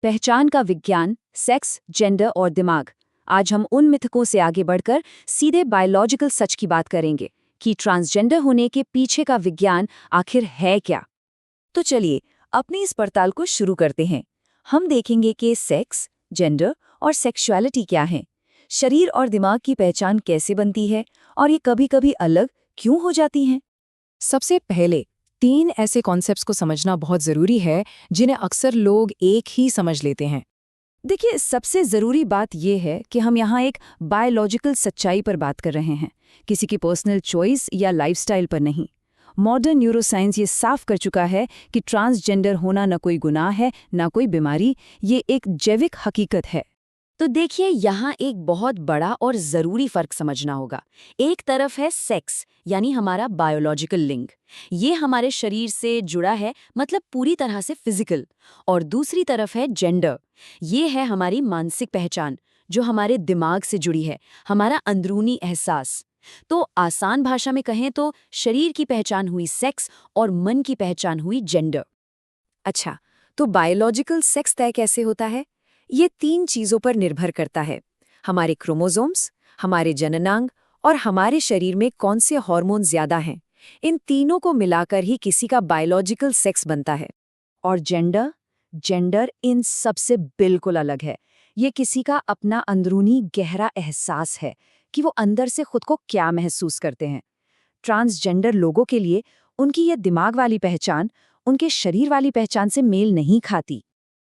पहचान का विज्ञान, सेक्स, जेंडर और दिमाग। आज हम उन मिथकों से आगे बढ़कर सीधे बायोलॉजिकल सच की बात करेंगे कि ट्रांसजेंडर होने के पीछे का विज्ञान आखिर है क्या। तो चलिए अपनी इस पड़ताल को शुरू करते हैं। हम देखेंगे कि सेक्स, जेंडर और सेक्सुअलिटी क्या है, शरीर और दिमाग की पहचान कैसे बनती है और ये कभी-कभी अलग क्यों हो जाती हैं। सबसे पहले 3 ऐसे कॉन्सेप्ट्स को समझना बहुत ज़रूरी है जिन्हें अक्सर लोग एक ही समझ लेते हैं। देखिए, सबसे ज़रूरी बात यह है कि हम यहाँ एक बायोलॉजिकल सच्चाई पर बात कर रहे हैं, किसी की पर्सनल चॉइस या लाइफस्टाइल पर नहीं। मॉडर्न न्यूरोसाइंस ये साफ कर चुका है कि ट्रांसजेंडर होना न कोई गुनाह है, न कोई बीमारी, ये एक जैविक हकीकत है। तो देखिए, यहाँ एक बहुत बड़ा और ज़रूरी फ़र्क समझना होगा। एक तरफ है सेक्स, यानी हमारा बायोलॉजिकल लिंग, ये हमारे शरीर से जुड़ा है, मतलब पूरी तरह से फिजिकल। और दूसरी तरफ है जेंडर, ये है हमारी मानसिक पहचान, जो हमारे दिमाग से जुड़ी है, हमारा अंदरूनी एहसास। तो आसान भाषा में कहें तो शरीर की पहचान हुई सेक्स और मन की पहचान हुई जेंडर। अच्छा, तो बायोलॉजिकल सेक्स तय कैसे होता है? ये 3 चीज़ों पर निर्भर करता है। हमारे क्रोमोसोम्स, हमारे जननांग और हमारे शरीर में कौन से हार्मोन ज़्यादा हैं। इन तीनों को मिलाकर ही किसी का बायोलॉजिकल सेक्स बनता है। और जेंडर? जेंडर इन सबसे बिल्कुल अलग है। ये किसी का अपना अंदरूनी गहरा एहसास है कि वो अंदर से खुद को क्या महसूस करते हैं। ट्रांसजेंडर लोगों के लिए उनकी ये दिमाग वाली पहचान उनके शरीर वाली पहचान से मेल नहीं खाती।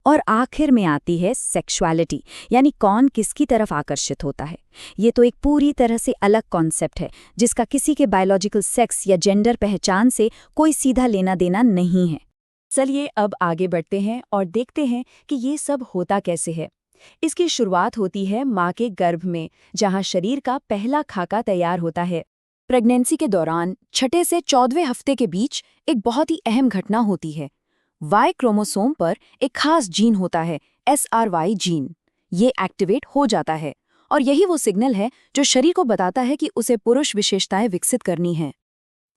और आखिर में आती है सेक्सुअलिटी, यानी कौन किसकी तरफ आकर्षित होता है। ये तो एक पूरी तरह से अलग कॉन्सेप्ट है, जिसका किसी के बायोलॉजिकल सेक्स या जेंडर पहचान से कोई सीधा लेना देना नहीं है। चलिए अब आगे बढ़ते हैं और देखते हैं कि ये सब होता कैसे है। इसकी शुरुआत होती है माँ के गर्भ में, जहाँ शरीर का पहला खाका तैयार होता है। प्रेगनेंसी के दौरान 6 से 14वें हफ्ते के बीच एक बहुत ही अहम घटना होती है। वाई क्रोमोसोम पर एक खास जीन होता है, SRY जीन। ये एक्टिवेट हो जाता है और यही वो सिग्नल है जो शरीर को बताता है कि उसे पुरुष विशेषताएं विकसित करनी हैं।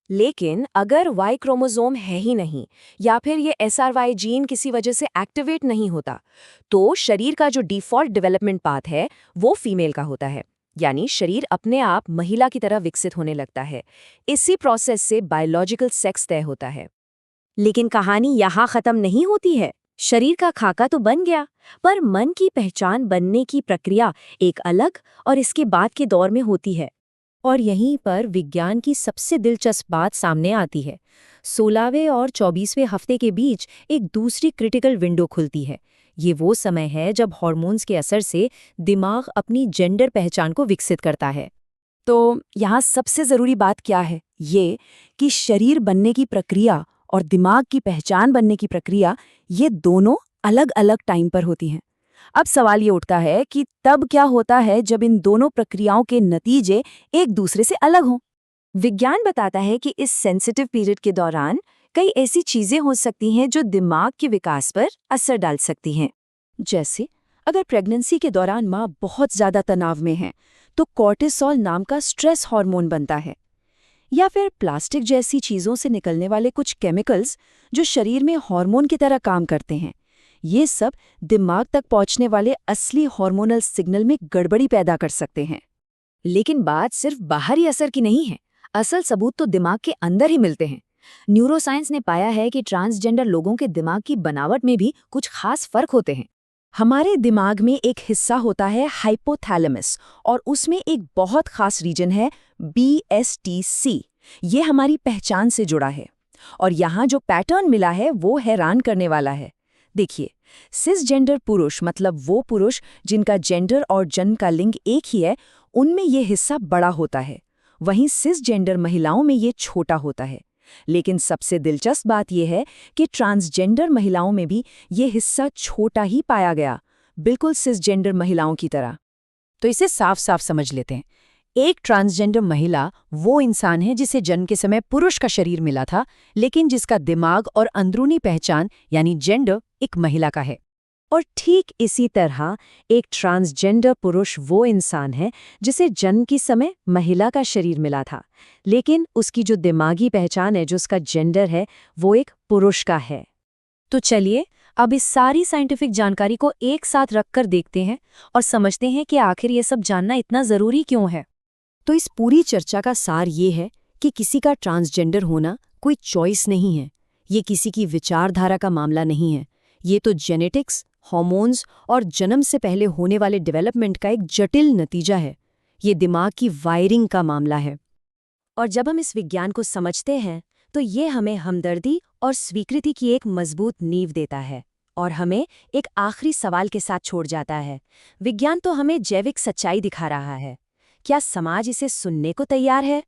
लेकिन अगर वाई क्रोमोसोम है ही नहीं या फिर ये SRY जीन किसी वजह से एक्टिवेट नहीं होता, तो शरीर का जो डिफ़ॉल्ट डेवलपमेंट पाथ है वो फीमेल का होता है, यानी शरीर अपने आप महिला की तरह विकसित होने लगता है। इसी प्रोसेस से बायोलॉजिकल सेक्स तय होता है। लेकिन कहानी यहाँ खत्म नहीं होती है। शरीर का खाका तो बन गया, पर मन की पहचान बनने की प्रक्रिया एक अलग और इसके बाद के दौर में होती है। और यहीं पर विज्ञान की सबसे दिलचस्प बात सामने आती है। 16वें और 24वें हफ्ते के बीच एक दूसरी क्रिटिकल विंडो खुलती है। ये वो समय है जब हार्मोन्स के असर से दिमाग अपनी जेंडर पहचान को विकसित करता है। तो यहाँ सबसे ज़रूरी बात क्या है? ये कि शरीर बनने की प्रक्रिया और दिमाग की पहचान बनने की प्रक्रिया, ये दोनों अलग अलग टाइम पर होती हैं। अब सवाल ये उठता है कि तब क्या होता है जब इन दोनों प्रक्रियाओं के नतीजे एक दूसरे से अलग हों। विज्ञान बताता है कि इस सेंसिटिव पीरियड के दौरान कई ऐसी चीजें हो सकती हैं जो दिमाग के विकास पर असर डाल सकती हैं। जैसे अगर प्रेगनेंसी के दौरान माँ बहुत ज्यादा तनाव में है, तो कॉर्टिसोल नाम का स्ट्रेस हार्मोन बनता है। या फिर प्लास्टिक जैसी चीज़ों से निकलने वाले कुछ केमिकल्स जो शरीर में हार्मोन की तरह काम करते हैं, ये सब दिमाग तक पहुंचने वाले असली हार्मोनल सिग्नल में गड़बड़ी पैदा कर सकते हैं। लेकिन बात सिर्फ बाहरी असर की नहीं है, असल सबूत तो दिमाग के अंदर ही मिलते हैं। न्यूरोसाइंस ने पाया है कि ट्रांसजेंडर लोगों के दिमाग की बनावट में भी कुछ खास फर्क होते हैं। हमारे दिमाग में एक हिस्सा होता है हाइपोथैलेमस, और उसमें एक बहुत खास रीजन है BSTC। ये हमारी पहचान से जुड़ा है। और यहाँ जो पैटर्न मिला है वो हैरान करने वाला है। देखिए, सिसजेंडर पुरुष, मतलब वो पुरुष जिनका जेंडर और जन्म का लिंग एक ही है, उनमें ये हिस्सा बड़ा होता है। वहीं सिसजेंडर महिलाओं में ये छोटा होता है। लेकिन सबसे दिलचस्प बात यह है कि ट्रांसजेंडर महिलाओं में भी ये हिस्सा छोटा ही पाया गया, बिल्कुल सिसजेंडर महिलाओं की तरह। तो इसे साफ साफ समझ लेते हैं। एक ट्रांसजेंडर महिला वो इंसान है जिसे जन्म के समय पुरुष का शरीर मिला था, लेकिन जिसका दिमाग और अंदरूनी पहचान यानी जेंडर एक महिला का है। और ठीक इसी तरह एक ट्रांसजेंडर पुरुष वो इंसान है जिसे जन्म के समय महिला का शरीर मिला था, लेकिन उसकी जो दिमागी पहचान है, जो उसका जेंडर है, वो एक पुरुष का है। तो चलिए अब इस सारी साइंटिफिक जानकारी को एक साथ रखकर देखते हैं और समझते हैं कि आखिर ये सब जानना इतना ज़रूरी क्यों है। तो इस पूरी चर्चा का सार ये है कि किसी का ट्रांसजेंडर होना कोई चॉइस नहीं है, ये किसी की विचारधारा का मामला नहीं है, ये तो जेनेटिक्स, हार्मोन्स और जन्म से पहले होने वाले डेवलपमेंट का एक जटिल नतीजा है। ये दिमाग की वायरिंग का मामला है। और जब हम इस विज्ञान को समझते हैं तो ये हमें हमदर्दी और स्वीकृति की एक मजबूत नींव देता है और हमें एक आखिरी सवाल के साथ छोड़ जाता है। विज्ञान तो हमें जैविक सच्चाई दिखा रहा है, क्या समाज इसे सुनने को तैयार है?